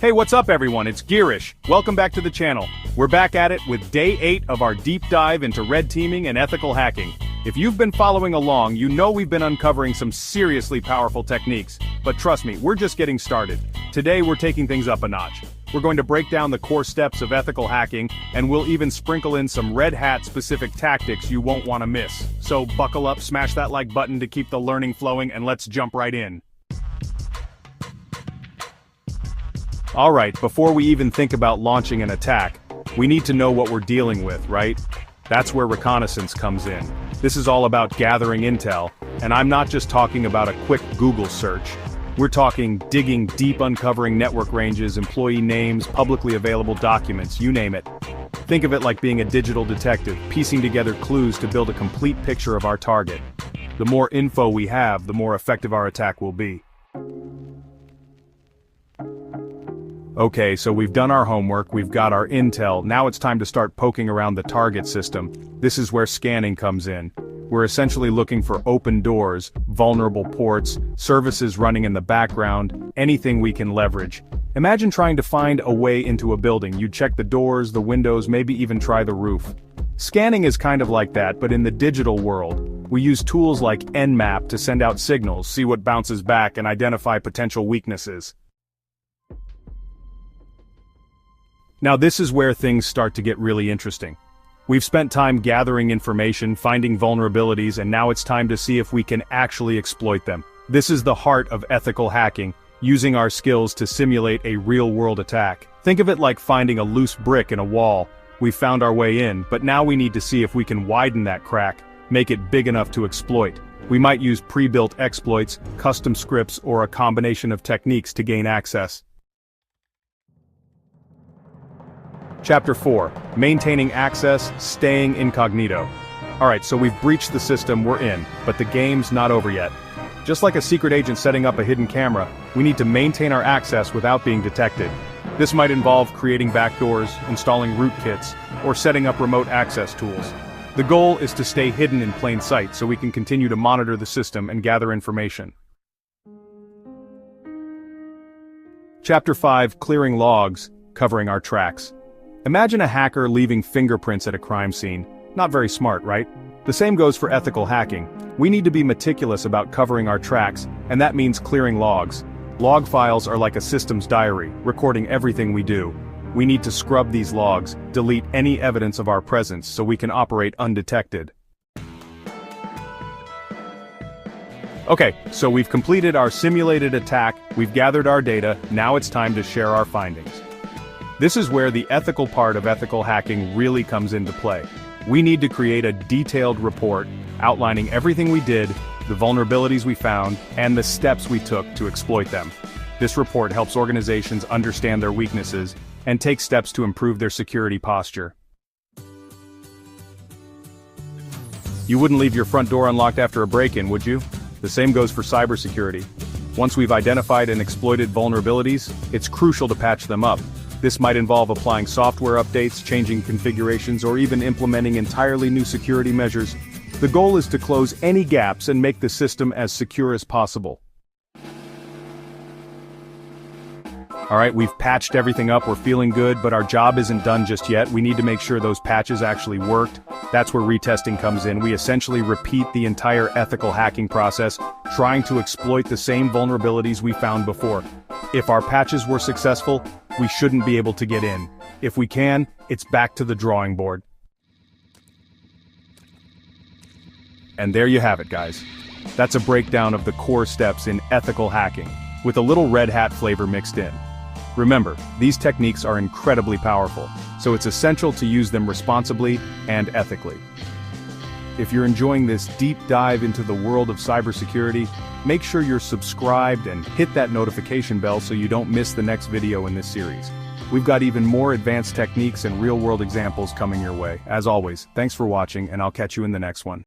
Hey, what's up everyone, it's Gearish. Welcome back to the channel. We're back at it with day 8 of our deep dive into red teaming and ethical hacking. If you've been following along, you know we've been uncovering some seriously powerful techniques. But trust me, we're just getting started. Today we're taking things up a notch. We're going to break down the core steps of ethical hacking, and we'll even sprinkle in some Red Hat specific tactics you won't want to miss. So buckle up, smash that like button to keep the learning flowing, and let's jump right in. Alright, before we even think about launching an attack, we need to know what we're dealing with, right? That's where reconnaissance comes in. This is all about gathering intel, and I'm not just talking about a quick Google search. We're talking digging deep, uncovering network ranges, employee names, publicly available documents, you name it. Think of it like being a digital detective, piecing together clues to build a complete picture of our target. The more info we have, the more effective our attack will be. Okay, so we've done our homework, we've got our intel, now it's time to start poking around the target system. This is where scanning comes in. We're essentially looking for open doors, vulnerable ports, services running in the background, anything we can leverage. Imagine trying to find a way into a building. You'd check the doors, the windows, maybe even try the roof. Scanning is kind of like that, but in the digital world. We use tools like Nmap to send out signals, see what bounces back, and identify potential weaknesses. Now this is where things start to get really interesting. We've spent time gathering information, finding vulnerabilities, and now it's time to see if we can actually exploit them. This is the heart of ethical hacking, using our skills to simulate a real-world attack. Think of it like finding a loose brick in a wall. We've found our way in, but now we need to see if we can widen that crack, make it big enough to exploit. We might use pre-built exploits, custom scripts, or a combination of techniques to gain access. Chapter 4. Maintaining access, staying incognito. Alright, so we've breached the system, we're in, but the game's not over yet. Just like a secret agent setting up a hidden camera, we need to maintain our access without being detected. This might involve creating backdoors, installing rootkits, or setting up remote access tools. The goal is to stay hidden in plain sight so we can continue to monitor the system and gather information. Chapter 5. Clearing logs, covering our tracks. Imagine a hacker leaving fingerprints at a crime scene. Not very smart, right? The same goes for ethical hacking. We need to be meticulous about covering our tracks, and that means clearing logs. Log files are like a system's diary, recording everything we do. We need to scrub these logs, delete any evidence of our presence so we can operate undetected. Okay, so we've completed our simulated attack, we've gathered our data, now it's time to share our findings. This is where the ethical part of ethical hacking really comes into play. We need to create a detailed report outlining everything we did, the vulnerabilities we found, and the steps we took to exploit them. This report helps organizations understand their weaknesses and take steps to improve their security posture. You wouldn't leave your front door unlocked after a break-in, would you? The same goes for cybersecurity. Once we've identified and exploited vulnerabilities, it's crucial to patch them up. This might involve applying software updates, changing configurations, or even implementing entirely new security measures. The goal is to close any gaps and make the system as secure as possible. Alright, we've patched everything up, we're feeling good, but our job isn't done just yet. We need to make sure those patches actually worked. That's where retesting comes in. We essentially repeat the entire ethical hacking process, trying to exploit the same vulnerabilities we found before. If our patches were successful, we shouldn't be able to get in. If we can, it's back to the drawing board. And there you have it, guys. That's a breakdown of the core steps in ethical hacking, with a little Red Hat flavor mixed in. Remember, these techniques are incredibly powerful, so it's essential to use them responsibly and ethically. If you're enjoying this deep dive into the world of cybersecurity, make sure you're subscribed and hit that notification bell so you don't miss the next video in this series. We've got even more advanced techniques and real-world examples coming your way. As always, thanks for watching, and I'll catch you in the next one.